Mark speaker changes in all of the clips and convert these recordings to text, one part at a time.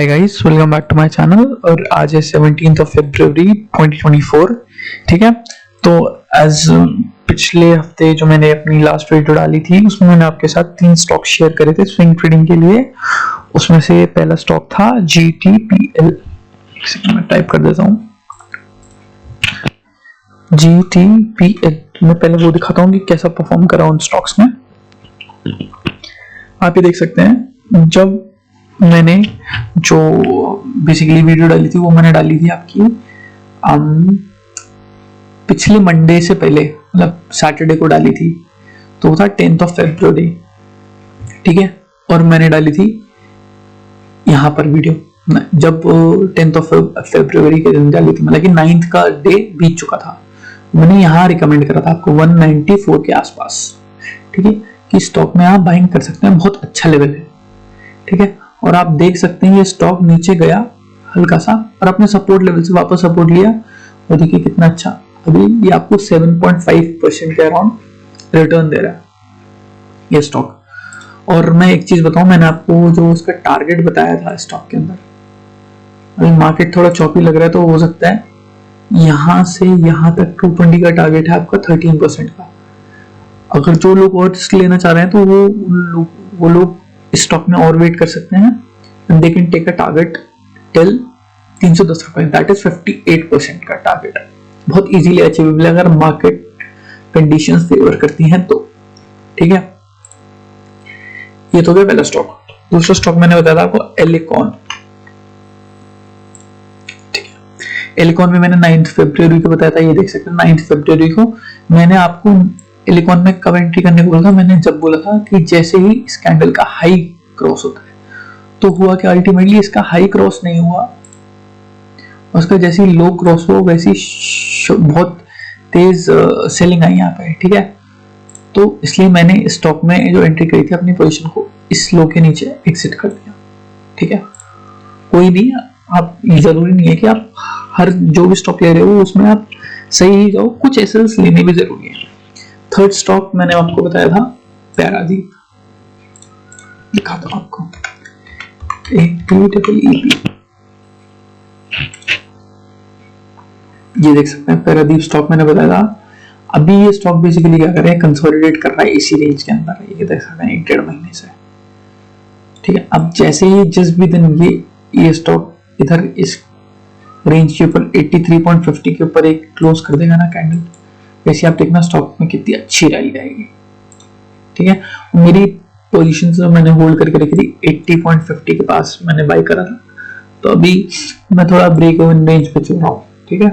Speaker 1: Hi guys, welcome back to my channel. और आज है 17 फरवरी 2024। ठीक है, तो एज पिछले हफ्ते जो मैंने अपनी लास्ट वीडियो डाली थी उसमें मैंने आपके साथ 3 स्टॉक शेयर करे थे स्विंग ट्रेडिंग के लिए। उसमें से पहला स्टॉक था GTPL। एक सेकंड में टाइप कर देता हूँ, GTPL। मैं पहले वो दिखाता हूँ कि कैसा परफॉर्म करा उन स्टॉक्स में। आप ये देख सकते हैं, जब मैंने जो बेसिकली वीडियो डाली थी वो मैंने डाली थी आपकी पिछले मंडे से पहले, मतलब सैटरडे को डाली थी। तो वो था 10th फरवरी, ठीक है। और मैंने डाली थी यहाँ पर वीडियो जब 10th फरवरी के दिन डाली थी, मतलब कि 9th का डे बीत चुका था। मैंने यहाँ रिकमेंड करा था आपको 194 के आसपास, ठीक है, कि स्टॉक में आप बाइंग कर सकते हैं, बहुत अच्छा लेवल है, ठीक है। और आप देख सकते हैं ये स्टॉक नीचे गया हल्का सा और अपने सपोर्ट लेवल से वापस सपोर्ट लिया और देखिए कितना अच्छा, अभी ये आपको 7.5% के अराउंड रिटर्न दे रहा है ये स्टॉक। और मैं एक चीज बताऊं, मैंने आपको जो उसका टारगेट बताया था स्टॉक के अंदर, अभी मार्केट थोड़ा चौपी लग रहा है तो हो सकता है यहां से यहां तक 220 का टारगेट है आपका 13% का। अगर जो लोग और रिस्क लेना चाह रहे हैं तो वो लोग स्टॉक में और वेट कर सकते हैं, and they can take a target till 310 रुपए, दैट इज 58% का टारगेट। बहुत इजीली अचीवेबल है अगर मार्केट कंडीशंस फेवर करती हैं तो, ठीक है। ये तो गया पहला स्टॉक। दूसरा स्टॉक मैंने बताया था आपको एलिकॉन, ठीक है। एलिकॉन में मैंने 9th फरवरी को बताया था, ये देख सकते हैं 9th फरवरी को मैंने आपको एलिकॉन में कब एंट्री करने को बोला था। मैंने जब बोला था कि जैसे ही इस कैंडल का हाई क्रॉस होता है, तो हुआ कि अल्टीमेटली इसका हाई क्रॉस नहीं हुआ, उसका जैसे ही लो क्रॉस हुआ वैसी बहुत तेज सेलिंग आई यहाँ पे, ठीक है। तो इसलिए मैंने स्टॉक में जो एंट्री करी थी अपनी पोजीशन को इस लो के नीचे एग्जिट कर दिया, ठीक है। कोई भी, आप जरूरी नहीं है कि आप हर जो भी स्टॉक ले रहे हो उसमें आप सही ही जाओ, कुछ एसेट्स लेने भी जरूरी है। थर्ड स्टॉक मैंने आपको बताया था पैरादीप, दिखाता हूं आपको, ये देख सकते हैं पैरादीप स्टॉक मैंने बताया था। अभी ये स्टॉक बेसिकली क्या कर रहा है, कंसोलिडेट कर रहा है इसी रेंज के अंदर, ये देख सकते हैं 1-1.5 महीने से, ठीक है। अब जैसे ही जिस भी दिन ये स्टॉक इधर इस रेंज के ऊपर 83.50 के ऊपर एक क्लोज कर देगा ना कैंडल, वैसे आप देखना स्टॉक में कितनी अच्छी रैली आएगी, ठीक है। मेरी पोजीशन से मैंने होल्ड करके रखी थी 80.50 के पास मैंने बाय करा था, तो अभी मैं थोड़ा ब्रेक इवन रेंज पे चल रहा हूँ, ठीक है।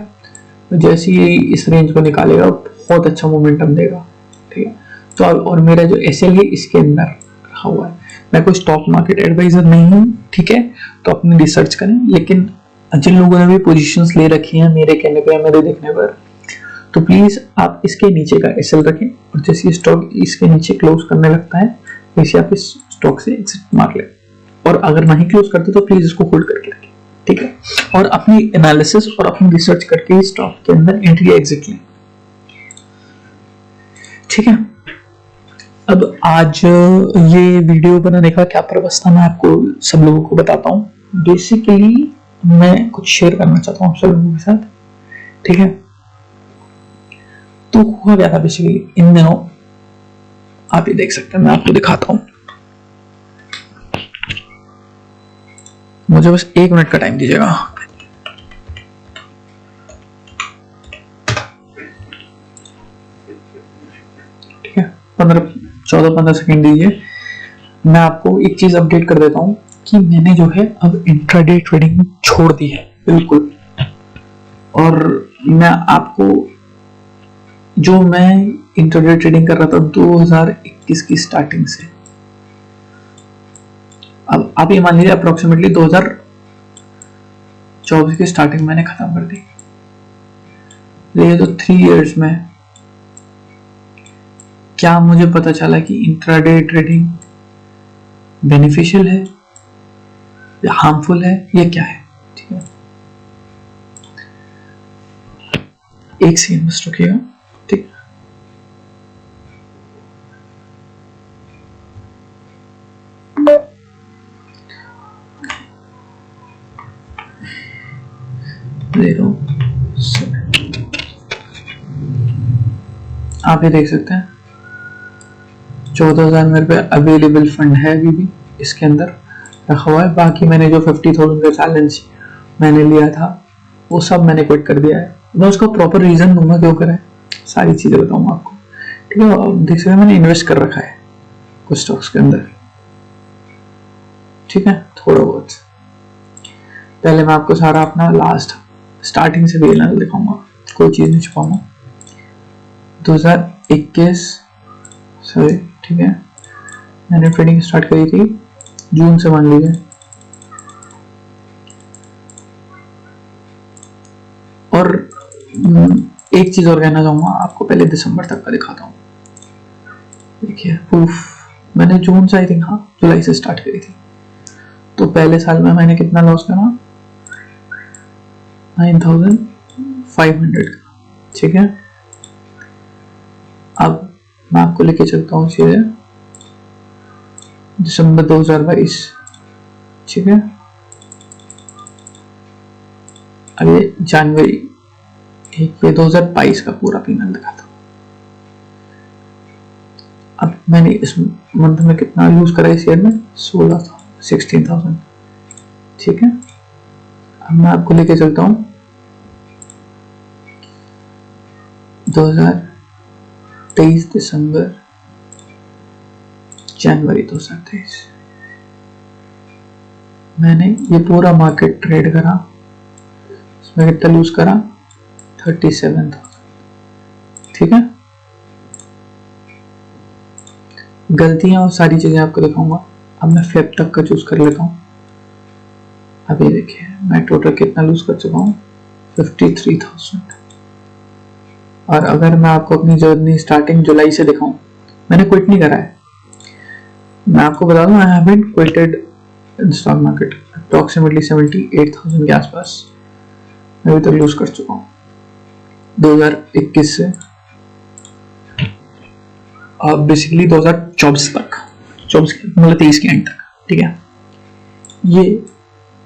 Speaker 1: तो जैसे ही इस रेंज को निकालेगा बहुत अच्छा मोमेंटम देगा, ठीक है। तो और मेरा जो एसएल है इसके अंदर रखा हुआ है। मैं कोई स्टॉक मार्केट एडवाइजर नहीं हूँ, ठीक है, तो अपनी रिसर्च करें। लेकिन जिन लोगों ने भी पोजीशंस ले रखी हैं मेरे कहने पर, मेरे देखने पर, तो प्लीज आप इसके नीचे का एसएल रखें और जैसे स्टॉक इसके नीचे क्लोज करने लगता है वैसे आप इस स्टॉक से एग्जिट मार लें। और अगर नहीं क्लोज करते तो प्लीज इसको होल्ड करके रखें, ठीक है। और अपनी एनालिसिस और अपनी रिसर्च करके स्टॉक के अंदर एंट्री एग्जिट लें, ठीक है। अब आज ये वीडियो बनाने का क्या पर्पस था मैं आपको सब लोगों को बताता हूँ। बेसिकली मैं कुछ शेयर करना चाहता हूँ आप सब लोगों के साथ, ठीक है। तो हुआ क्या था बेसिकली इन दिनों, आप ये देख सकते हैं, मैं आपको दिखाता हूं, मुझे बस 1 मिनट का टाइम दीजिएगा। ठीक है, 14-15 सेकंड दीजिए। मैं आपको एक चीज अपडेट कर देता हूं कि मैंने जो है अब इंट्राडे ट्रेडिंग छोड़ दी है बिल्कुल। और मैं आपको, जो मैं इंट्राडे ट्रेडिंग कर रहा था 2021 की स्टार्टिंग से, अब आप ये मान लीजिए अप्रोक्सीमेटली 2024 की स्टार्टिंग मैंने खत्म कर दी। ये तो 3 इयर्स में क्या मुझे पता चला कि इंट्राडे ट्रेडिंग बेनिफिशियल है या हार्मफुल है या क्या है, ठीक है। एक सेकंड बस रुकिएगा, ठीक है। आप ये देख सकते हैं 14,000 मेरे पे अवेलेबल फंड है अभी भी इसके अंदर रखा हुआ है। बाकी मैंने जो 50,000 का चैलेंज मैंने लिया था वो सब मैंने क्विट कर दिया है। मैं उसका प्रॉपर रीजन दूंगा क्यों करा है, सारी चीजें बताऊंगा आपको, ठीक है। आप देख सकते हैं मैंने इन्वेस्ट कर रखा है कुछ स्टॉक्स के अंदर, ठीक है, थोड़ा बहुत। पहले मैं आपको सारा अपना लास्ट स्टार्टिंग से भी दिखाऊंगा, कोई चीज नहीं छुपाऊंगा। 2021 सॉरी, ठीक है, मैंने ट्रेडिंग स्टार्ट करी थी जून से, मान लीजिए, और एक चीज और कहना चाहूंगा आपको, पहले दिसंबर तक का दिखाता हूँ। देखिए प्रूफ, मैंने जून से आई थिंक, हाँ जुलाई से स्टार्ट करी थी, तो पहले साल में मैंने कितना लॉस करा, 9,500 का, ठीक है। अब मैं आपको लेके चलता हूँ सीधे दिसंबर 2022, ठीक है। अब ये जनवरी, ये 2022 का पूरा पीनल दिखाता हूँ। अब मैंने इस मंथ में कितना यूज करा इस ईयर में, 16,000 ठीक है। अब मैं आपको लेके चलता हूँ 2023 दिसंबर, जनवरी 2023, मैंने ये पूरा मार्केट ट्रेड करा, इसमें कितना लूज करा, 37,000, ठीक है। गलतियां और सारी चीजें आपको दिखाऊंगा। अब मैं फेब तक का चूज कर लेता हूँ। अब ये देखिए मैं टोटल कितना लूज कर चुका हूँ, 53,000। और अगर मैं आपको अपनी जर्नी स्टार्टिंग जुलाई से दिखाऊं, मैंने क्विट नहीं करा है, मैं आपको बता दूं, I haven't quitted in stock market, approximately 78,000 के आसपास मैं अभी तक लूज कर चुका हूँ 2021 से, और बेसिकली 2024 तक, 24 मतलब 23 के एंड तक, ठीक है। ये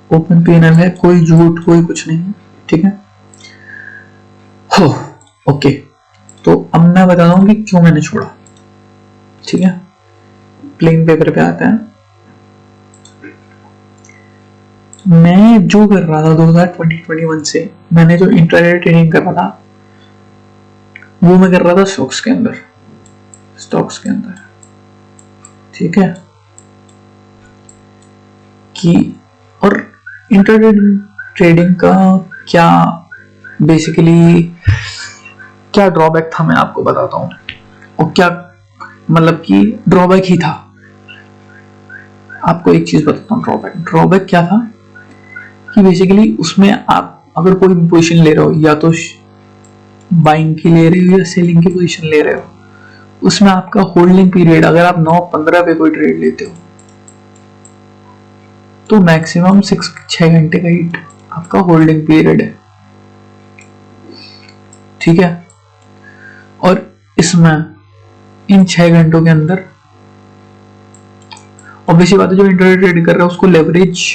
Speaker 1: ओपन पीएनएल है, कोई झूठ कोई कुछ नहीं है, ठीक है। हो ओके, तो अब मैं बता दूं कि क्यों मैंने छोड़ा, ठीक है। प्लेन पेपर पे आता है, मैं जो कर रहा था 2021 से, मैंने जो इंट्राडे ट्रेडिंग कर रहा था वो मैं कर रहा था स्टॉक्स के अंदर, ठीक है। कि और इंट्राडे ट्रेडिंग का क्या बेसिकली क्या ड्रॉबैक था मैं आपको बताता हूं, और क्या मतलब कि ड्रॉबैक ही था। आपको एक चीज बताता हूँ, ड्रॉबैक क्या था कि बेसिकली उसमें आप अगर कोई भी पोजीशन ले रहे हो, या तो बाइंग की ले रहे हो या सेलिंग की पोजीशन ले रहे हो, उसमें आपका होल्डिंग पीरियड, अगर आप 9-15 पे कोई ट्रेड लेते हो तो मैक्सिमम 6 घंटे का ही आपका होल्डिंग पीरियड है, ठीक है। और इसमें इन 6 घंटों के अंदर ऑब्वियसली बात है, जो इंट्राडे ट्रेड कर रहा है उसको लेवरेज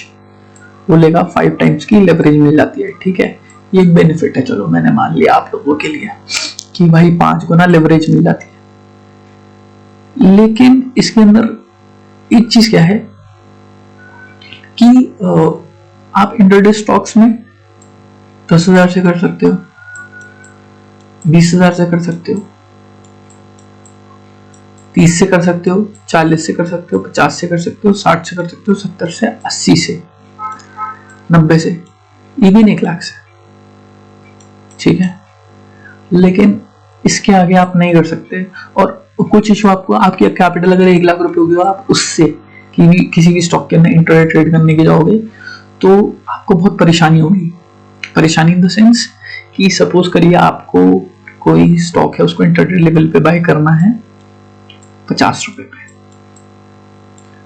Speaker 1: वो लेगा, 5 टाइम्स की लेवरेज मिल जाती है, ठीक है। ये एक बेनिफिट है, चलो मैंने मान लिया आप लोगों के लिए कि भाई 5 गुना लेवरेज मिल जाती है। लेकिन इसके अंदर एक चीज क्या है कि आप इंट्राडे स्टॉक्स में 10,000 से कर सकते हो, 20,000 से कर सकते हो, 30 से कर सकते हो, 40 से कर सकते हो, 50 से कर सकते हो, 60 से कर सकते हो, 70 से, 80 से, 90 से, इवन 1 लाख से, ठीक है। लेकिन इसके आगे आप नहीं कर सकते। और कुछ इशू आपको, आपकी कैपिटल अगर 1 लाख रुपए होगी और आप उससे किसी भी स्टॉक के अंदर इंट्राडे ट्रेड करने के जाओगे तो आपको बहुत परेशानी होगी। परेशानी इन द सेंस कि सपोज करिए आपको कोई स्टॉक है, उसको इंट्राडे लेवल पे बाय करना है 50 रुपए पे,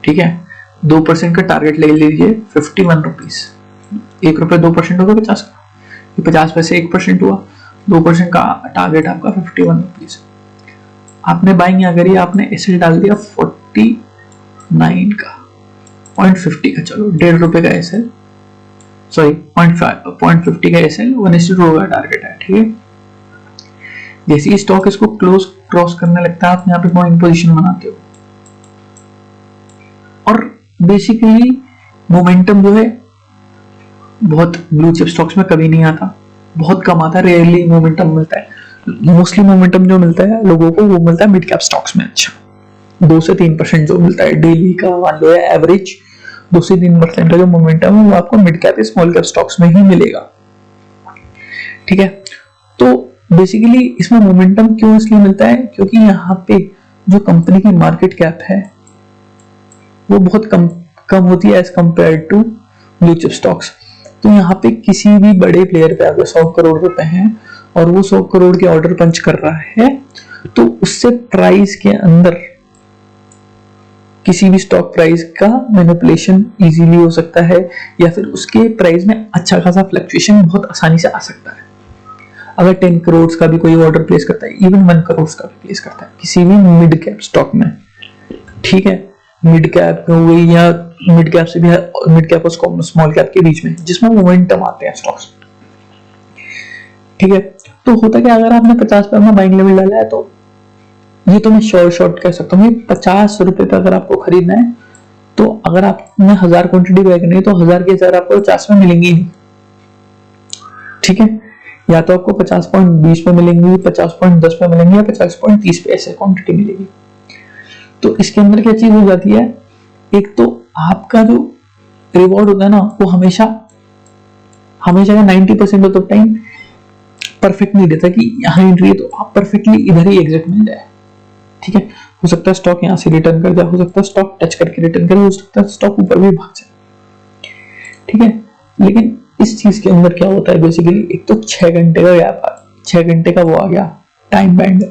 Speaker 1: ठीक है। 2% का टारगेट ले लीजिए, 51 रुपीज, 1 रुपए 2% होगा 50 का, 50 पैसे 1% हुआ, 2% का टारगेट आपका 51 रुपीज। आपने बाइंग क्या करी, आपने एसएल डाल दिया 49 का, 0.50 का, चलो 1.5 रुपए का एसएल, सॉरी 0.50 का एसएल 1:2 का टारगेट है, ठीक है। जैसे ही स्टॉक इसको क्रॉस करने लगता है, आप यहाँ पे बाइंग पोजीशन बनाते हो। और बेसिकली मोमेंटम जो है बहुत ब्लू चिप स्टॉक्स में कभी नहीं आता, बहुत कम आता है, रेयरली मोमेंटम मिलता है। मोस्टली मोमेंटम जो मिलता है लोगों को वो मिलता है मिड कैप स्टॉक्स में। अच्छा 2 से 3% जो मिलता है डेली का, मान लो एवरेज 2 से 3% का जो मोमेंटम है वो आपको मिड कैप या स्मॉल कैप स्टॉक्स में ही मिलेगा, ठीक है। तो बेसिकली इसमें मोमेंटम क्यों इसलिए मिलता है, क्योंकि यहाँ पे जो कंपनी की मार्केट कैप है वो बहुत कम होती है as compare to blue chip stocks. तो यहाँ पे किसी भी बड़े प्लेयर पे अगर 100 करोड़ रुपए हैं और वो 100 करोड़ के ऑर्डर पंच कर रहा है, तो उससे प्राइस के अंदर किसी भी स्टॉक प्राइस का मैनिपुलेशन इजीली हो सकता है, या फिर उसके प्राइस में अच्छा खासा फ्लक्चुएशन बहुत आसानी से आ सकता है। अगर 10 करोड़ का भी कोई ऑर्डर प्लेस करता है, इवन 1 करोड़ का भी प्लेस करता है किसी भी मिड कैप स्टॉक में, ठीक है, मिड कैप में हुई या मिड कैप से भी, मिड कैप और स्मॉल कैप के बीच में जिसमें मोमेंटम आते हैं स्टॉक्स, ठीक है। तो होता क्या, अगर आपने 50 पे अपना बाइंग लेवल डाला है, तो ये तो मैं शॉर्ट कह सकता हूँ, 50 रुपए पे अगर आपको खरीदना है, तो अगर आपने 1000 क्वांटिटी बाय करनी है तो 1000 के 1000 आपको 50 में मिलेंगी नहीं, ठीक है। या तो आपको 50.20 पे मिलेंगी, 50.10 पे मिलेंगी, या 50.30 पे ऐसे क्वांटिटी मिलेगी। तो इसके अंदर क्या चीज हो जाती है, एक तो आपका जो रिवॉर्ड होता है ना, वो हमेशा का 90% ऑफ द टाइम परफेक्ट नहीं रहता कि यहाँ एंट्री है तो आप परफेक्टली इधर ही एग्जिट मिल जाए, ठीक है। हो सकता है स्टॉक यहाँ से रिटर्न कर जाए, हो सकता है स्टॉक टच करके रिटर्न करे, हो सकता है स्टॉक ऊपर भी भाग जाए, ठीक है। लेकिन इस चीज के अंदर क्या होता है, बेसिकली एक तो 6 घंटे का गैप है, 6 घंटे का वो आ गया टाइम बैंड,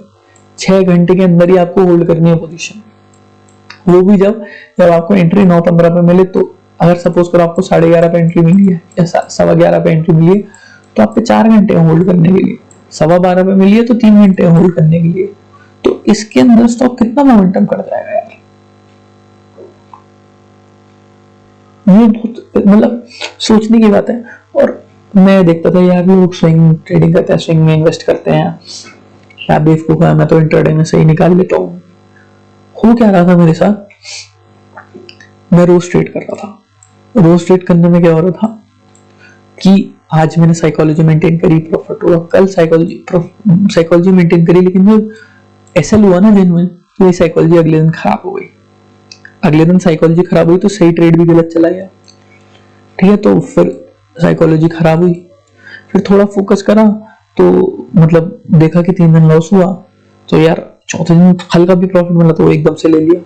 Speaker 1: 6 घंटे के अंदर ही आपको होल्ड करनी है पोजीशन, वो भी जब आपको एंट्री 9:15 पे मिले। तो अगर सपोज करो आपको 11:30 पे एंट्री मिली है या 11:15 पे एंट्री मिली है, तो आपको 4 घंटे होल्ड करने के लिए, 12:15 पे मिली है तो 3 घंटे होल्ड करने के लिए। तो इसके अंदर स्टॉक कितना मोमेंटम कर जाएगा यार, ये बहुत मतलब सोचने की बात है। और मैं देखता था यार लोग स्विंग ट्रेडिंग करते हैं, स्विंग में इन्वेस्ट करते हैं, क्या बेवकूफ है, मैं तो इंट्राडे में सही निकाल लेता हूँ। हो क्या रहा था मेरे साथ, मैं रोज ट्रेड कर रहा था। रोज ट्रेड करने में क्या हो रहा था कि आज मैंने साइकोलॉजी मेंटेन करी, प्रॉफिट हुआ, कल साइकोलॉजी मेंटेन करी, लेकिन जो एसएल हुआ ना जेन्युइन, ये साइकोलॉजी अगले दिन खराब हो गई। अगले दिन साइकोलॉजी खराब हुई तो सही ट्रेड भी गलत चला गया, ठीक है। तो फिर साइकोलॉजी खराब हुई, फिर थोड़ा फोकस करा तो मतलब देखा कि 3 दिन लॉस हुआ, तो यार चौथे दिन हल्का भी प्रॉफिट मिला तो एकदम से ले लिया।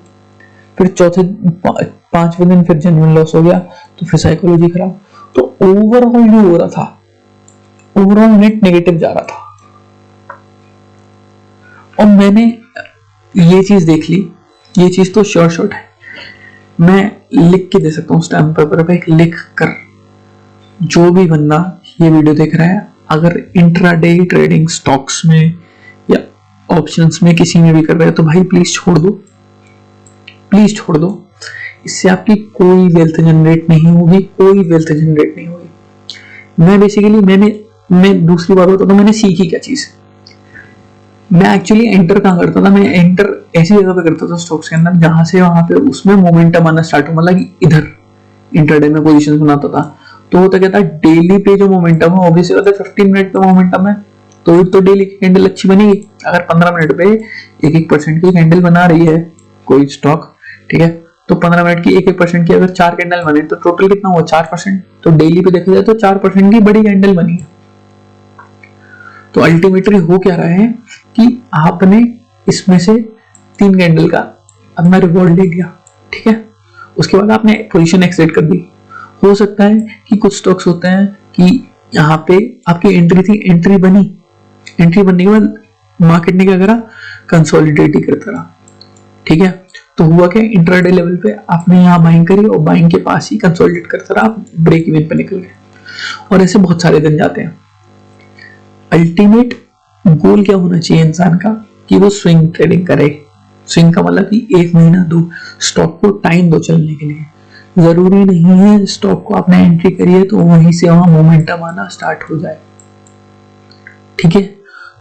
Speaker 1: फिर 5वें दिन फिर जेन्युइन लॉस हो गया, तो फिर साइकोलॉजी खराब। तो ओवरऑल जो हो रहा था, ओवरऑल नेट नेगेटिव जा रहा था। और मैंने ये चीज देख ली, ये चीज तो शॉर्ट है, मैं लिख के दे सकता हूँ स्टैम्प पेपर पे लिख कर, जो भी बंदा ये वीडियो देख रहा है, अगर इंट्राडे ट्रेडिंग स्टॉक्स में या ऑप्शंस में किसी में भी कर रहे हो, तो भाई प्लीज छोड़ दो, प्लीज छोड़ दो। इससे आपकी कोई वेल्थ जनरेट नहीं होगी, कोई वेल्थ जनरेट नहीं होगी। मैं बेसिकली मैं दूसरी बात होता तो मैंने सीखी क्या चीज, मैं एक्चुअली एंटर कहाँ करता था, मैं एंटर ऐसी जगह पे करता था स्टॉक्स के अंदर जहां से वहां पे उसमें मोमेंटम आना स्टार्ट हो, मतलब कि इधर इंट्राडे में पोजीशन बनाता था। तो होता क्या था, डेली पे जो मोमेंटम है ऑब्वियसली होता है 15 मिनट का मोमेंटम है, तो डेली की कैंडल अच्छी बनेगी। अगर 15 मिनट पे 1% की कैंडल बना रही है कोई स्टॉक, ठीक है, तो 15 मिनट की 1% की अगर 4 कैंडल बने तो टोटल कितना हुआ, 4%। तो डेली पे देखा जाए तो 4% की बड़ी कैंडल बनी है। तो अल्टीमेटली हो क्या रहा है कि आपने इसमें से 3 कैंडल का अपना रिवॉर्ड ले लिया, ठीक है। उसके बाद आपने पोजीशन एक्सिट कर दी। हो सकता है कि कुछ स्टॉक्स होते हैं कि यहाँ पे आपकी एंट्री थी, एंट्री बनने के बाद मार्केट ने क्या करा, कंसोलिडेट ही करता रहा, ठीक है। तो हुआ क्या, इंट्राडे लेवल पे आपने यहाँ बाइंग करी और बाइंग के पास ही कंसोलिडेट करता रहा, आप ब्रेक इवन पे निकल गए। और ऐसे बहुत सारे दिन जाते हैं। अल्टीमेट गोल क्या होना चाहिए इंसान का, कि वो स्विंग ट्रेडिंग करे। स्विंग का मतलब कि 1 महीना 2 स्टॉक को टाइम दो चलने के लिए। जरूरी नहीं है स्टॉक को आपने एंट्री करी है तो वहीं से वहां मोमेंटम आना स्टार्ट हो जाए। ठीक है,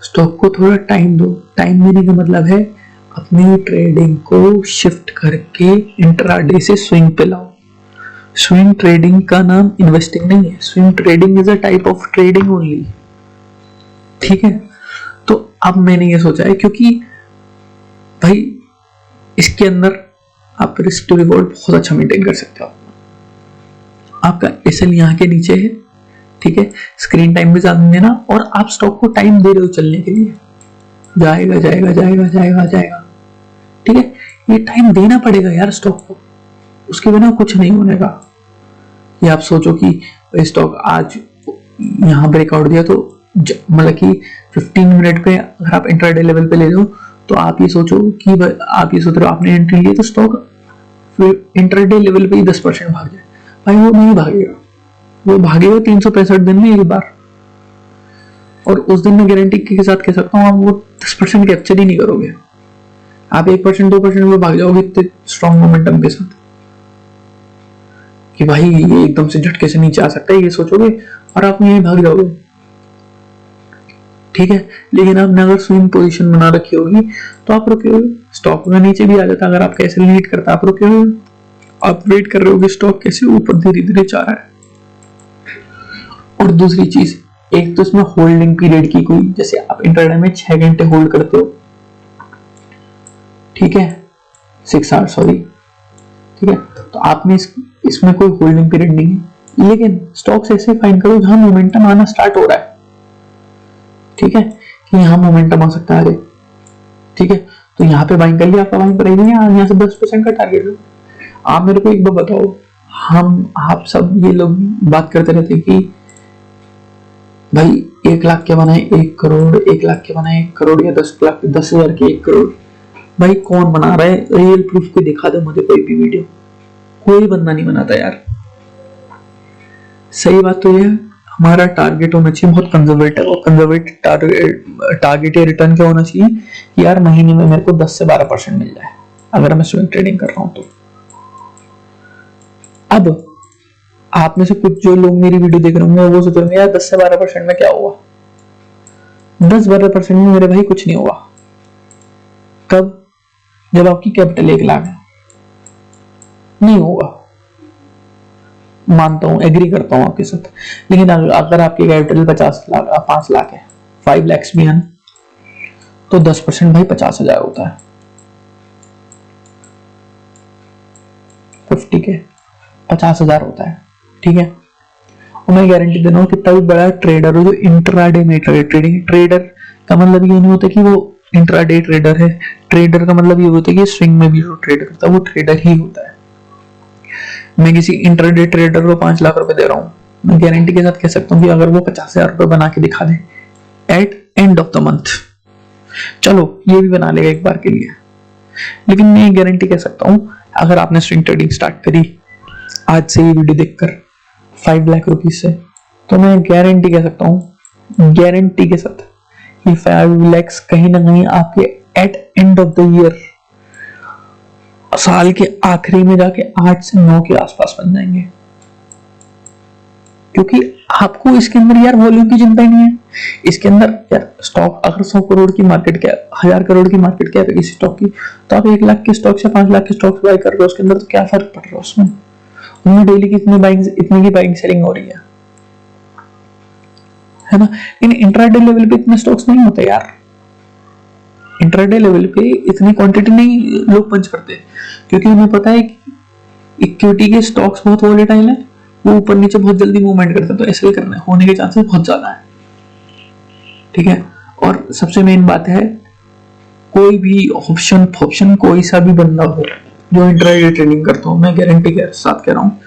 Speaker 1: स्टॉक को थोड़ा टाइम दो। टाइम देने का मतलब है अपनी ट्रेडिंग को शिफ्ट करके इंट्राडे से स्विंग पे लाओ। स्विंग ट्रेडिंग का नाम इन्वेस्टिंग नहीं है, swing trading is a type of trading only. ठीक है, तो अब मैंने ये सोचा है क्योंकि भाई इसके अंदर आप रिस्क टू रिवॉर्ड बहुत अच्छा मेंटेन कर सकते हो। आपका एसएल यहाँ के नीचे है, ठीक है, स्क्रीन टाइम भी ज्यादा देना और आप स्टॉक को टाइम दे रहे हो चलने के लिए, जाएगा जाएगा जाएगा जाएगा जाएगा। ठीक है, ये टाइम देना पड़ेगा यार स्टॉक को, उसके बिना कुछ नहीं होने का। ये आप सोचो कि स्टॉक आज यहाँ ब्रेकआउट दिया तो मतलब कि 15 मिनट पे अगर आप इंट्राडे लेवल पे ले लो तो आप ये सोचो कि आप ये सोच रहे हो आपने एंट्री ली तो स्टॉक इंट्राडे लेवल पे ही 10% भाग जाए। भाई वो नहीं भागेगा, वो भागेगा 365 दिन में एक बार, और उस दिन मैं गारंटी के साथ कह सकता हूँ आप वो 10% कैप्चर ही नहीं करोगे। आप 1% 2% में भाग जाओगे इतने स्ट्रॉन्ग मोमेंटम के साथ कि भाई ये एकदम से झटके से नीचे आ सकता है, ये सोचोगे और आप यहीं भाग जाओगे। ठीक है, लेकिन आपने अगर स्विंग पोजीशन बना रखी होगी तो आप रुके हुए, स्टॉक में नीचे भी आ जाता अगर आप कैसे लीड करता, आप रुके हुए, आप वेट कर रहे हो कि स्टॉक कैसे ऊपर धीरे धीरे जा रहा है। और दूसरी चीज, एक तो इसमें होल्डिंग पीरियड की कोई, जैसे आप इंट्राडे में 6 घंटे होल्ड करते हो, ठीक है, 6 आवर सॉरी, ठीक है, तो आपने इसमें कोई होल्डिंग पीरियड नहीं है। लेकिन स्टॉक्स ऐसे फाइंड करो जहां मोमेंटम आना स्टार्ट हो रहा है। ठीक है, कि यहां मोमेंटम आ सकता है, ठीक है, तो यहाँ पे बाइंग कर लिया, आपका बाइंग प्राइस है यहाँ से 10% का टारगेट है। आप मेरे को एक बार बताओ, आप सब ये लोग बात करते रहते कि भाई 1 लाख के बनाए 1 करोड़, 1 लाख के बनाए 1 करोड़, या 10 लाख 10,000 के 1 करोड़। भाई कौन बना रहा है? रियल प्रूफ पे दिखा दो मुझे कोई भी वीडियो, कोई बंदा नहीं बनाता यार। सही बात तो ये हमारा टारगेट होना चाहिए बहुत कंजर्वेटिव, और कंजर्वेटिव टारगेट या रिटर्न क्या होना चाहिए कि यार महीने में मेरे को 10 से 12% मिल जाए अगर मैं स्विंग ट्रेडिंग कर रहा हूं तो। अब आप में से कुछ जो लोग मेरी वीडियो देख रहे होंगे वो सोच रहे होंगे यार 10 से 12% में क्या हुआ? 10-12% में मेरे भाई कुछ नहीं हुआ। कब? जब आपकी कैपिटल 1 लाख है, नहीं होगा, मानता हूं, एग्री करता हूं आपके साथ। लेकिन अगर आपकी कैपिटल 50 लाख 5 लाख है, 5 लाख भी है ना, तो 10% भाई 50,000 होता है, 50 के 50,000 होता है। ठीक है, और मैं गारंटी दे रहा हूं कितना भी बड़ा ट्रेडर हो जो इंट्राडे में ट्रेडिंग, ट्रेडर का मतलब ये नहीं होता कि वो इंट्राडे ट्रेडर है, ट्रेडर का मतलब ये होता है कि स्विंग में भी जो ट्रेड करता है वो ट्रेडर ही होता है। मैं किसी इंट्राडे ट्रेडर को 5 लाख रुपए दे रहा हूं, मैं गारंटी के साथ कह सकता हूं कि अगर वो 50,000 रुपए बना के दिखा दे at end of the month, चलो ये भी बना लेगा एक बार के लिए, लेकिन मैं गारंटी कह सकता हूं अगर आपने स्विंग ट्रेडिंग स्टार्ट करी आज से ये वीडियो देखकर 5 लाख रुपीज से, तो मैं गारंटी कह सकता हूं, गारंटी के साथ कि 5 लाख कहीं ना कहीं आपके at end of the year, साल के आखिरी में जाके 8 से 9 के आसपास बन जाएंगे। क्योंकि आपको इसके अंदर यार वॉल्यूम की चिंता ही नहीं है। इसके अंदर यार स्टॉक अगर 100 करोड़ की मार्केट कैप, 1000 करोड़ की मार्केट कैप है किसी स्टॉक की, तो आप 1 लाख के स्टॉक से 5 लाख के स्टॉक बाय कर रहे हो, उसके अंदर तो क्या फर्क पड़ रहा है उसमें? उनमें डेली की इतनी की बाइंग सेलिंग हो रही है ना। लेकिन इंट्राडे लेवल पे इतने स्टॉक्स नहीं होते यार, इंट्राडे लेवल पे इतनी क्वांटिटी नहीं लोग पंच करते, क्योंकि उन्हें पता है कि इक्विटी के स्टॉक्स बहुत वोलेटाइल है, वो ऊपर नीचे बहुत जल्दी मूवमेंट करते हैं, तो ऐसे करने होने के चांसेस बहुत ज्यादा है। ठीक है, और सबसे मेन बात है, कोई भी ऑप्शन कोई सा भी बंदा हो जो इंट्राडे ट्रेडिंग करता हो, मैं गारंटी के साथ कह रहा हूँ,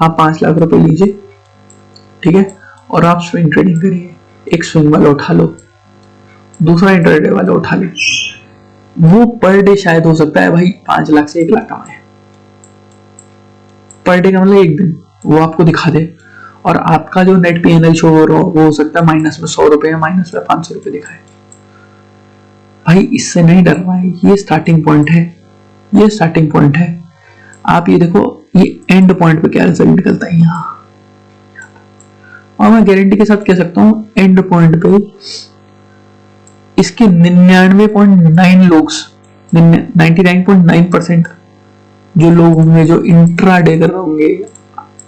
Speaker 1: आप 5 लाख रुपए लीजिए, ठीक है, और आप स्विंग ट्रेडिंग करिए। एक स्विंग वाला उठा लो, दूसरा इंट्राडे वाला उठा ले, वो पर डे शायद हो सकता है भाई 5 लाख से 1 लाख कमाए पर डे का, मतलब एक दिन वो आपको दिखा दे, और आपका जो नेट पीएनएल शो हो रहा हो वो हो सकता है माइनस में 100 रुपए या माइनस में 500 रुपए दिखाए। भाई इससे नहीं डरना है, ये स्टार्टिंग पॉइंट है, ये स्टार्टिंग पॉइंट है। आप ये देखो, ये एंड पॉइंट पे क्या रिजल्ट निकलता है यहाँ, और मैं गारंटी के साथ कह सकता हूँ एंड पॉइंट पे इसके 99.9 लोग, 99.9% जो लोग होंगे जो इंट्राडे कर रहे होंगे,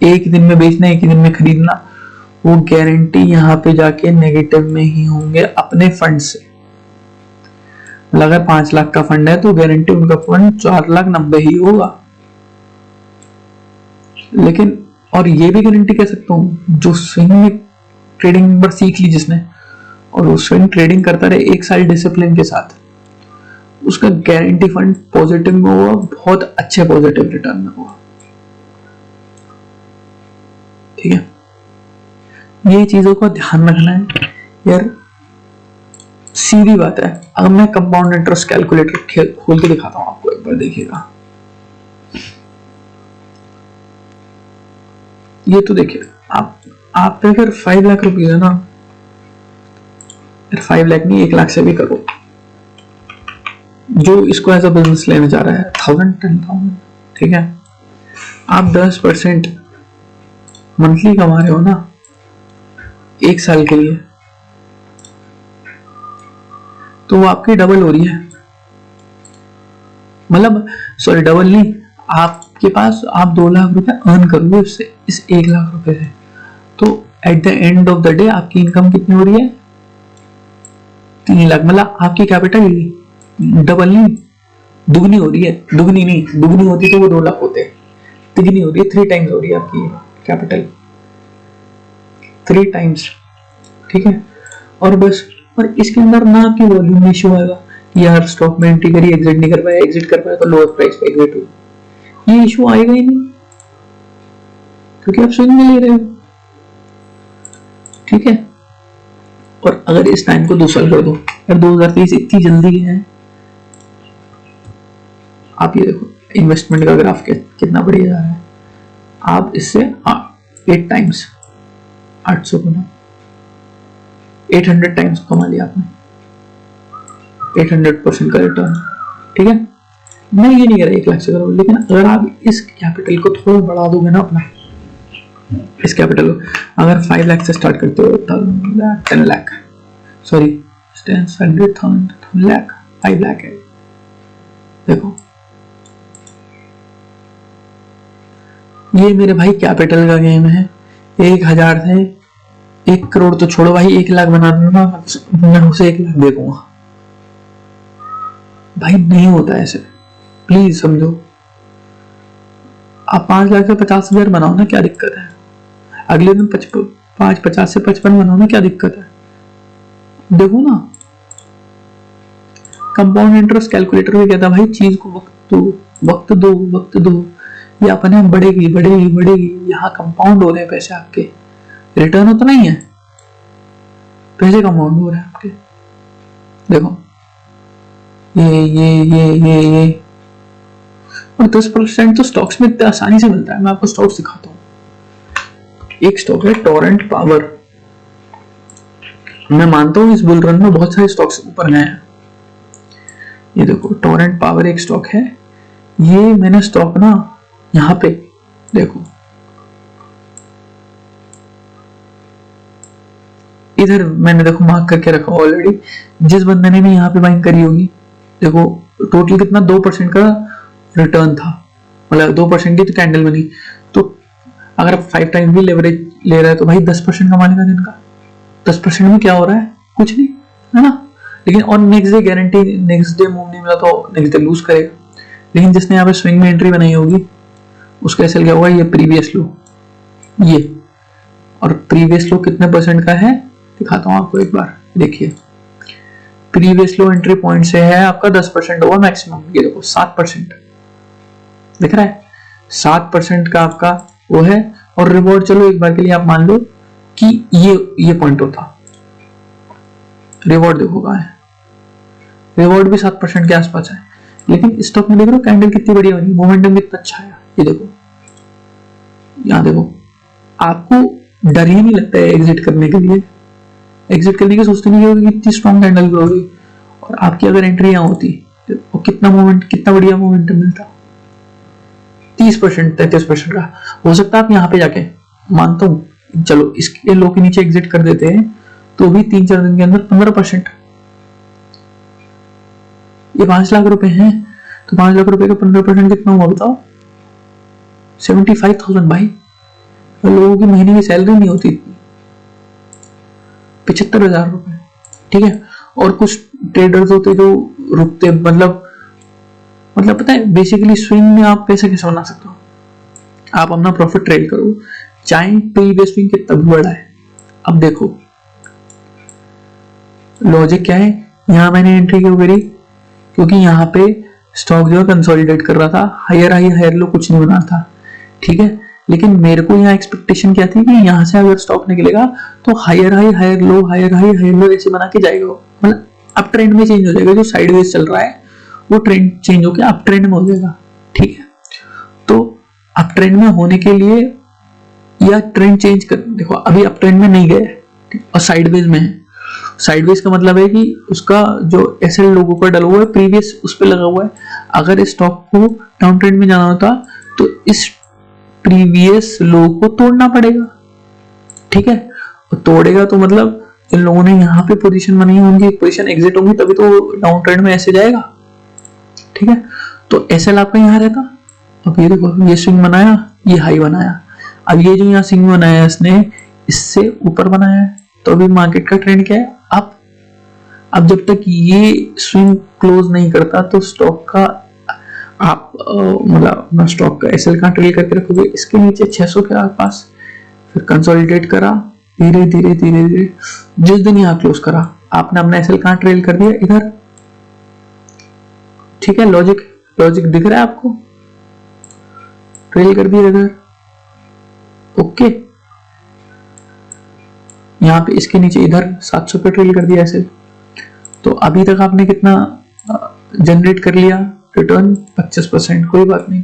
Speaker 1: एक दिन में बेचना एक ही दिन में खरीदना, वो गारंटी यहाँ पे जाके नेगेटिव में ही होंगे अपने फंड से। अगर 5 लाख का फंड है तो गारंटी उनका फंड 4,90,000 ही होगा। लेकिन और ये भी गारंटी कह सकता हूँ, जो स्विंग में ट्रेडिंग पर सीख ली जिसने, और वो स्विंग ट्रेडिंग करता रहे 1 साल डिसिप्लिन के साथ, उसका गारंटी फंड पॉजिटिव में हुआ, बहुत अच्छे पॉजिटिव रिटर्न में हुआ। ठीक है, ये चीजों को ध्यान रखना है यार। सीधी बात है, अगर मैं कंपाउंड इंटरेस्ट कैलकुलेटर खोल के दिखाता हूं आपको, एक बार देखिएगा। ये तो देखिए आप पे अगर 5 लाख रुपये है ना, 5 लाख नहीं 1 लाख से भी करो, जो इसको एज अ बिजनेस लेने जा रहा है 1000 ठीक है, आप 10% मंथली कमा रहे हो ना 1 साल के लिए, तो वो आपकी डबल हो रही है। मतलब सॉरी डबल नहीं, आपके पास आप 2 लाख रुपए अर्न करोगे उससे, इस 1 लाख रुपए से, तो at the end of the day आपकी इनकम कितनी हो रही है, 3 लाख। मतलब आपकी कैपिटल डबल नहीं दुगनी हो रही है, दुगनी नहीं, दुगनी होती तो वो 2 लाख होते, तिगनी हो रही है, 3 टाइम्स हो रही है आपकी कैपिटल, 3 टाइम्स। ठीक है, और बस, और इसके अंदर ना आपकी वॉल्यूम इशू आएगा, यार स्टॉक में एंट्री करी एग्जिट नहीं कर पाया, एग्जिट कर पाया तो लोअर प्राइस पे एग्जिट हुई, ये इशू आएगा ही नहीं, क्योंकि आप स्विंग में ले रहे हो। ठीक है, और अगर इस टाइम को 2 साल कर दो यार, 2023 इतनी जल्दी है। आप ये देखो इन्वेस्टमेंट का ग्राफ कितना बढ़िया जा रहा है, आप इससे 8 टाइम्स 800 गुना 800 टाइम्स कमा लिया आपने, 800% का रिटर्न। ठीक है, मैं ये नहीं कह रहा 1 लाख से करो, लेकिन अगर आप इस कैपिटल को थोड़ा बढ़ा दोगे ना अपना, इस कैपिटल को अगर 5 लाख से स्टार्ट करते हो, 10 लाख सॉरी 100,000 लाख 5 लाख है। देखो ये मेरे भाई कैपिटल का गेम है, 1000 से 1 करोड़ तो छोड़ो भाई, 1 लाख बना दूंगा मैं, उसे 1 लाख दे दूंगा भाई, नहीं होता ऐसे, प्लीज समझो। आप 5 लाख से 50,000 बनाओ ना, क्या दिक्कत है, अगले दिन 50 से 55 बनाओ ना, क्या दिक्कत है। देखो ना, कंपाउंड इंटरेस्ट कैलकुलेटर भी कहता है भाई चीज को वक्त दो, ये अपने बढ़ेगी बढ़ेगी बढ़ेगी, यहाँ कंपाउंड हो रहे हैं पैसे आपके, रिटर्न उतना ही है, पैसे कंपाउंड हो रहे हैं आपके। देखो ये और 10% तो स्टॉक्स में इतनी आसानी से मिलता है। मैं आपको स्टॉक्स दिखाता हूँ। एक स्टॉक है टोरेंट पावर, मैं मानता हूँ इस बुल रन में बहुत सारे स्टॉक्स ऊपर गए हैं। ये देखो टोरेंट पावर एक स्टॉक है, ये मैंने स्टॉक ना यहाँ पे देखो, इधर मैंने देखो मार्क करके रखा ऑलरेडी, जिस बंदे ने भी यहाँ पे बाइंग करी होगी, देखो टोटल कितना 2% का रिटर्न था, मतलब 2% की तो कैंडल बनी, तो अगर 5 टाइम्स भी लेवरेज ले रहा है तो भाई 10% कमा लेगा दिन का। 10% में क्या हो रहा है, कुछ नहीं है ना। लेकिन और next day guarantee, next day move नहीं मिला तो नेक्स्ट डे लूज करेगा। लेकिन जिसने यहाँ पे स्विंग में एंट्री बनाई होगी उसका ऐसा क्या होगा, ये प्रीवियस लो, ये और प्रीवियस लो कितने परसेंट का है दिखाता हूँ आपको एक बार, देखिए प्रीवियस लो एंट्री पॉइंट से है आपका 10% होगा मैक्सिमम, ये देखो 7% दिख रहा है, 7% का आपका वो है। और रिवॉर्ड चलो एक बार के लिए आप मान लो कि ये पॉइंट होता, रिवॉर्ड देखो कहाँ है, रिवॉर्ड भी 7% के आसपास है। लेकिन स्टॉक में देख रहे हो कैंडल कितनी बढ़िया बनी, मोमेंटम कितना अच्छा है, ये देखो यहाँ देखो, आपको डर ही नहीं लगता है एग्जिट करने के लिए, एग्जिट करने की सोचते नहीं होगी कितनी स्ट्रॉन्ग कैंडल होगी। और आपकी अगर एंट्री यहाँ होती तो कितना बढ़िया मोमेंटम मिलता। 30%, 33% का हो सकता है। आप यहाँ पे जाके, मानता हूँ चलो इसके लो के नीचे एग्जिट कर देते हैं तो भी 3-4 दिन के अंदर 15%। ये 5 लाख रुपए हैं, तो 5 लाख रुपए का 15% कितना हुआ बताओ? 75,000 भाई। तो लोगों की महीने की सैलरी नहीं होती इतनी, 75,000 रुपए, ठीक है। और कुछ ट्रेडर्स होते जो रुकते, मतलब पता है बेसिकली स्विंग में आप पैसे कैसे बना सकते हो? आप अपना प्रॉफिट ट्रेड करो, चाहे प्रीवियस स्विंग कितना भी बड़ा है। अब देखो लॉजिक क्या है, यहां मैंने एंट्री क्यों करी? क्योंकि यहाँ पे स्टॉक जो है कंसोलिडेट कर रहा था, हायर हाई हायर लो कुछ नहीं बना था, ठीक है। लेकिन मेरे को यहाँ एक्सपेक्टेशन क्या थी कि यहाँ से अगर स्टॉक निकलेगा तो higher high higher low, higher high higher low ऐसे बना के जाएगा, मतलब अप ट्रेंड में चेंज हो जाएगा। जो साइडवेज चल रहा है वो ट्रेंड चेंज होकर अप ट्रेंड में हो जाएगा, ठीक है। तो अप ट्रेंड में होने के लिए या ट्रेंड चेंज कर, देखो अभी अप ट्रेंड में नहीं गए और साइडवेज में है। साइडवेज का मतलब है कि उसका जो एसएल लोगो पर डला हुआ है प्रीवियस उस पर लगा हुआ है। अगर स्टॉक को डाउन ट्रेंड में जाना होता तो इस प्रीवियस लो को तोड़ना पड़ेगा, ठीक है। और तोड़ेगा तो मतलब इन लोगों ने यहाँ पे पोजीशन बनाई होंगी, पोजीशन एग्जिट होंगी, तभी तो डाउन ट्रेंड में ऐसे जाएगा, ठीक है। तो एसएल आपका यहाँ रहता। अब ये देखो ये स्विंग बनाया, ये हाई बनाया। अब ये जो यहाँ स्विंग बनाया इसने, इससे ऊपर बनाया है, तो अभी मार्केट का ट्रेंड क्या है? अब जब तक ये स्विंग क्लोज नहीं करता तो स्टॉक का आप मतलब अपना स्टॉक का एसएल का ट्रेल करके रखोगे इसके नीचे 600 के आसपास, फिर कंसोलिडेट करा धीरे धीरे धीरे धीरे। जिस दिन यहाँ क्लोज करा आपने अपना एसएल का ट्रेल कर दिया इधर, ठीक है। लॉजिक दिख रहा है आपको? ट्रेल कर दिया इधर, ओके। यहाँ पे इसके नीचे इधर 700 पे ट्रेल कर दिया एसएल। तो अभी तक आपने कितना जनरेट कर लिया? रिटर्न 25%, कोई बात नहीं।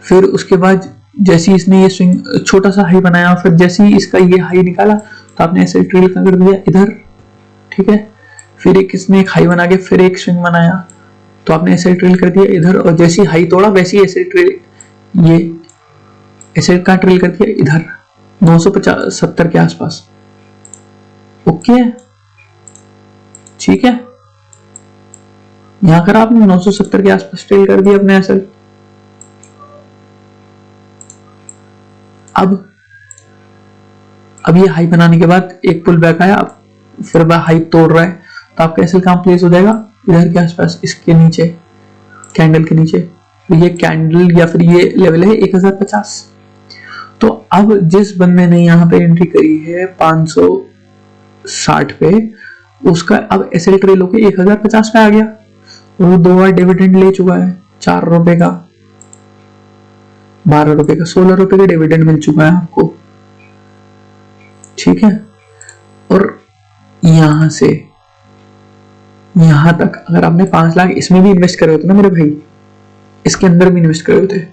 Speaker 1: फिर उसके बाद जैसे ही इसने ये स्विंग छोटा सा हाई बनाया, फिर जैसे ही इसका ये हाई निकाला तो आपने ऐसे ट्रेल कर दिया इधर, ठीक है। फिर एक इसने एक हाई बना के फिर एक स्विंग बनाया तो आपने ऐसे ट्रेल कर दिया इधर, और जैसे ही हाई तोड़ा वैसे ही ऐसे ट्रेल, ये ऐसे का ट्रेल कर दिया इधर 970 के आसपास, ओके, ठीक है। यहां कर आपने 970 के आसपास ट्रेल कर दिया अपने एसएल। अब ये हाई बनाने के बाद एक पुल बैक आया, फिर वह हाई तोड़ रहा है तो आपका एसएल कहां प्लेस हो जाएगा? इधर के आसपास, इसके नीचे, कैंडल के नीचे। तो ये कैंडल या फिर ये लेवल है 1050। तो अब जिस बंदे ने यहाँ पे एंट्री करी है 560 पे, उसका अब एसएल ट्रेल होके 1050 पे आ गया और वो 2 बार डिविडेंड ले चुका है, 4 रुपए का, 12 रुपए का, 16 रुपए का डिविडेंड मिल चुका है आपको, ठीक है। और यहां से यहां तक अगर आपने 5 लाख इसमें भी इन्वेस्ट करे होते ना मेरे भाई, इसके अंदर भी इन्वेस्ट करे होते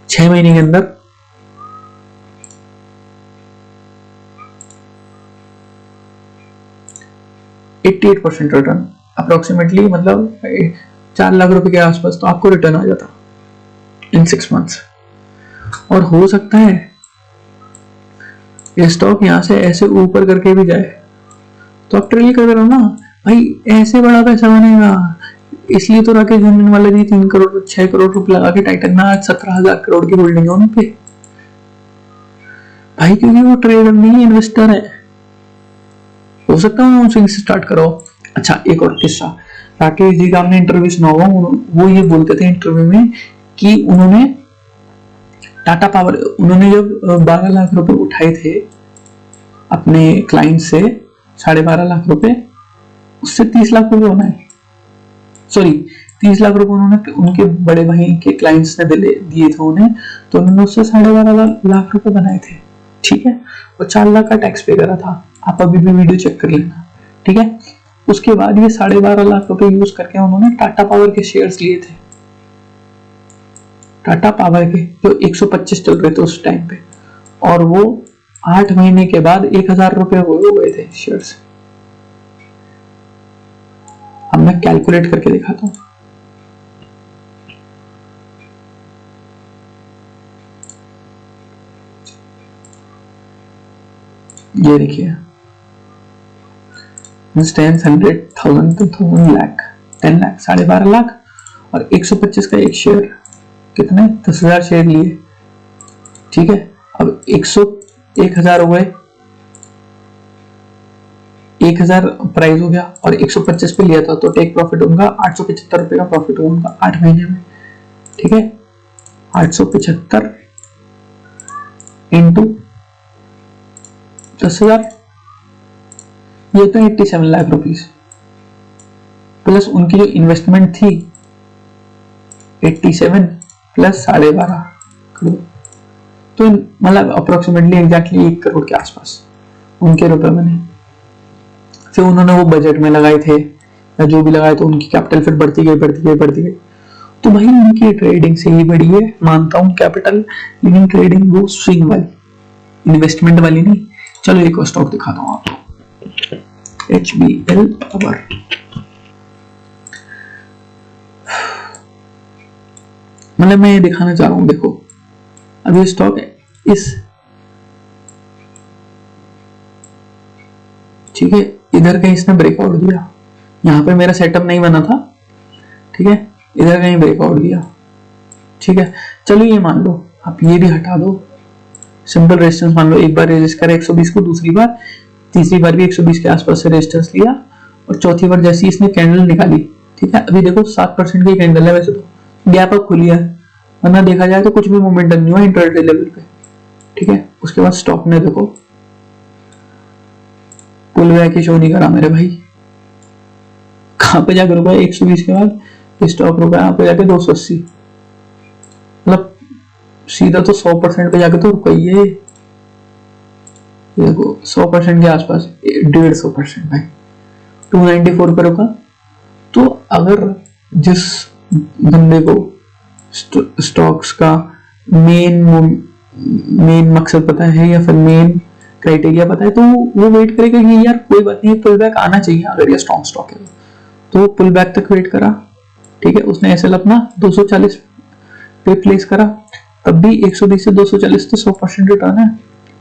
Speaker 1: 6 महीने के अंदर, %88 रिटर्न अप्रोक्सीमेटली, मतलब 4 लाख रुपए के आसपास तो आपको रिटर्न आ जाता इन 6 मंथ्स। और हो सकता है ये स्टॉक यहां से ऐसे ऊपर करके भी जाए तो आप ट्रेल कर रहे हो ना भाई, ऐसे बड़ा पैसा बनेगा। इसलिए तो राकेश झुनझुनवाला जी 3 करोड़ 6 करोड़ रुपए लगा के टाइटन में आज 17,000 करोड़ की होल्डिंग है उन पे भाई, क्योंकि वो ट्रेडर नहीं इन्वेस्टर है। हो सकता है उनसे स्टार्ट करो। अच्छा एक और किस्सा, राकेश जी का आपने इंटरव्यू सुना होगा, वो ये बोलते थे इंटरव्यू में कि उन्होंने टाटा पावर, उन्होंने जब 12 लाख रुपए उठाए थे अपने क्लाइंट से, 12.5 लाख रुपए, उससे 30 लाख रुपए बनाए, सॉरी 30 लाख रुपए उन्होंने उनके बड़े भाई के क्लाइंट्स ने दिए थे उन्हें, तो उन्होंने उससे 12.5 लाख रुपए बनाए थे, ठीक है। और 4 लाख का टैक्स पे करा था, आप अभी भी वीडियो चेक कर लेना, ठीक है। उसके बाद ये 12.5 लाख रुपए यूज करके उन्होंने टाटा पावर के शेयर्स लिए थे, टाटा पावर के, जो 125 चल रहे थे उस टाइम पे, और वो 8 महीने के बाद 1000 रुपए हुए थे शेयर्स। अब मैं कैलकुलेट करके दिखाता हूं, ये देखिए 10, 100,000, 2,000, लाख, 10 लाख, 12.5 लाख और 125 का एक शेयर, कितने 10,000 शेयर लिए, ठीक है। अब 1,000 हो गए, 1,000 प्राइस हो गया और 125 पे लिया था, तो टेक प्रॉफिट उनका 875 रुपए का प्रॉफिट हुआ उनका 8 महीने में, ठीक है। 875 इंटू 10,000, ये तो 87 लाख रुपीस, प्लस उनकी जो इन्वेस्टमेंट थी 87 प्लस 12.5 करोड़, तो मतलब अप्रोक्सीमेटली एग्जैक्टली 1 करोड़ के आसपास उनके रुपए बने। फिर उन्होंने वो बजट में लगाए थे या जो भी लगाए, तो उनकी कैपिटल फिर बढ़ती गई। तो भाई उनकी ट्रेडिंग से ही बढ़ी है, मानता हूँ कैपिटल, लेकिन ट्रेडिंग वो स्विंग वाली, इन्वेस्टमेंट वाली नहीं। चलो एक और स्टॉक दिखाता हूँ आपको, HBL पावर। मतलब मैं ये दिखाना चाह रहा हूं, देखो अब ये स्टॉक है इस, ठीक है, इधर कहीं इसने ब्रेकआउट दिया, यहां पे मेरा सेटअप नहीं बना था, ठीक है, इधर कहीं ब्रेकआउट दिया, ठीक है। चलो ये मान लो, आप ये भी हटा दो, सिंपल रेजिस्टेंस मान लो, एक बार रेजिस्ट करा 120 को, दूसरी बार तीसरी बार भी 120 के आसपास से रेजिस्टेंस लिया, और चौथी बार जैसी इसने कैंडल निकाली, ठीक है, अभी देखो 7% की कैंडल है, वैसे तो गैप अप खुली है, वरना देखा जाए तो कुछ भी मोमेंटम नहीं हुआ इंट्राडे लेवल पे, ठीक है। उसके बाद स्टॉक ने देखो पुल बैक ही शो नहीं करा मेरे भाई, कहां पे जाकर रुका 120 के बाद स्टॉक रुका यहाँ पे जाके 280, मतलब सीधा तो 100% पे जाके तो रुका ही है, देखो 100% के आसपास, 150% भाई, 294 पे रुका। तो अगर जिस बंदे को स्टॉक्स का मेन मकसद पता है या फिर मेन क्राइटेरिया पता है, तो वो वेट करेगा कि यार कोई बात नहीं, पुल बैक आना चाहिए, अगर ये स्ट्रॉन्ग स्टॉक है तो पुल बैक तक वेट करा, ठीक है। उसने एसएल अपना 240 पे प्लेस करा, तब भी 120 से 240 तो 100% रिटर्न है।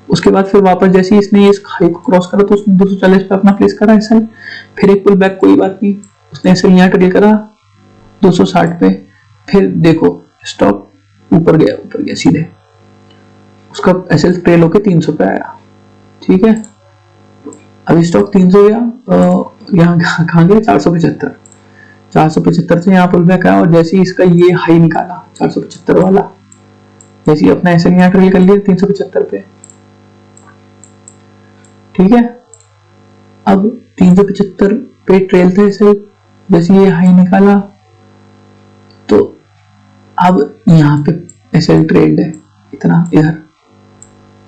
Speaker 1: उसके बाद फिर वापस जैसे इसने इस हाई को क्रॉस करा, तो उसने 240 पे अपना प्लेस करा एसएल, फिर एक पुल बैक, कोई बात नहीं, उसने एसएल यहाँ ट्रेल करा 260 पे, फिर देखो स्टॉक ऊपर गया सीधे, उसका एसएल ट्रेल होके 300 पे आया, ठीक है। अभी स्टॉक 300 गया, यहाँ कहाँ गया 475 से यहाँ पुल बैक आया, और जैसे ही इसका ये हाई निकाला 475 वाला, जैसे ही अपना एसएल यहाँ ट्रेल कर लिया 375 पे, ठीक है। अब 375 पे ट्रेल था एसएल, जैसे ये हाई निकाला, तो अब यहाँ पे एसएल ट्रेल्ड है इतना, इधर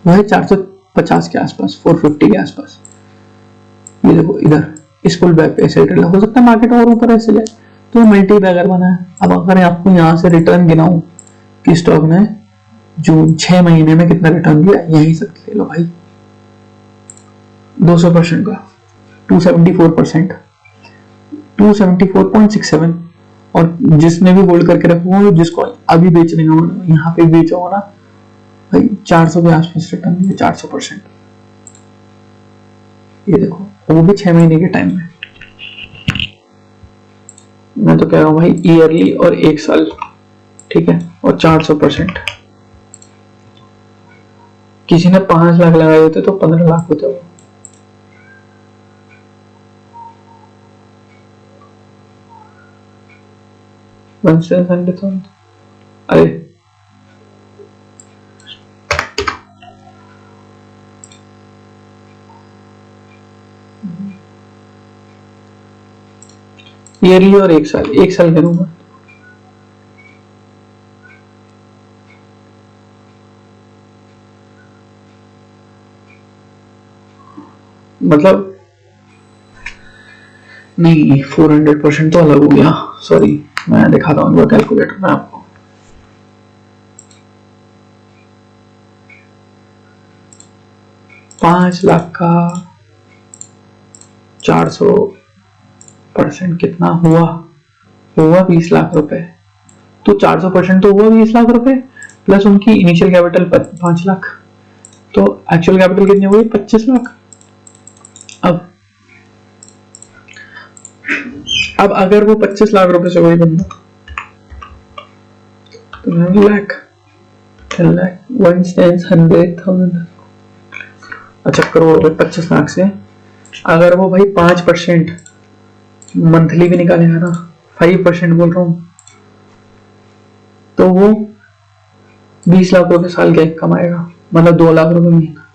Speaker 1: वो है 450 के आसपास, 450 के आसपास, ये देखो इधर इस पुल बैक पे एसएल ट्रेल्ड, हो सकता है मार्केट और ऊपर ऐसे जाए, तो मल्टी बैगर बना है। अब अगर आपको यहाँ से रिटर्न गिनाऊं कि स्टॉक ने जून 6 महीने में कितना रिटर्न दिया, यही सब ले लो भाई, 200% का 274%, 274.67, और जिसने भी होल्ड करके रखा हो, जिसको अभी बेचने का मन, यहाँ पे बेचा हो ना भाई, 400 के आसपास रिटर्न दिया, 400%, ये देखो, वो भी 6 महीने के टाइम में। मैं तो कह रहा हूं भाई ईयरली और 1 साल, ठीक है, और 400%। किसी ने 5 लाख लगाए होते तो 15 लाख होते वो। अरे ईयरली और 1 साल करूंगा, मतलब नहीं 400% तो अलग हो गया, सॉरी, मैं दिखाता हूँ कैलकुलेटर में आपको। $5 लाख का 400% कितना हुआ 20 लाख रुपए, तो 400% तो हुआ 20 लाख रुपए, प्लस उनकी इनिशियल कैपिटल 5 लाख, तो एक्चुअल कैपिटल कितनी हुई? 25 लाख। अब अगर वो 25 लाख रुपए से कोई बंदा तो लाख 100,000, अच्छा करोड़ रुपए 25 लाख से अगर वो भाई 5% मंथली भी निकालेगा ना, 5% बोल रहा हूं, तो वो 20 लाख रुपए साल के कमाएगा, मतलब 2 लाख रुपए महीना।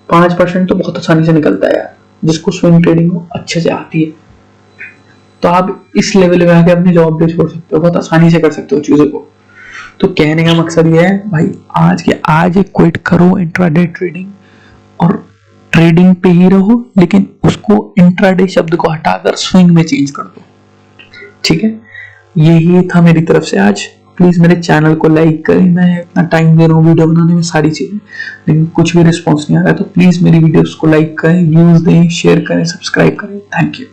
Speaker 1: 5% तो बहुत आसानी से निकलता है यार, जिसको स्विंग ट्रेडिंग अच्छे से आती है। तो आप इस लेवल में आके अपनी जॉब भी छोड़ सकते हो, बहुत आसानी से कर सकते हो चीजों को। तो कहने का मकसद ये है भाई, आज एक क्विट करो इंट्राडे ट्रेडिंग और ट्रेडिंग पे ही रहो, लेकिन उसको इंट्राडे शब्द को हटाकर स्विंग में चेंज कर दो, ठीक है। यही था मेरी तरफ से आज। प्लीज मेरे चैनल को लाइक करें, मैं इतना टाइम दे रहा हूँ वीडियो बनाने में सारी चीजें, लेकिन कुछ भी रिस्पॉन्स नहीं आ रहा है, तो प्लीज मेरी वीडियोस को लाइक करें, व्यूज दें, शेयर करें, सब्सक्राइब करें। Thank you.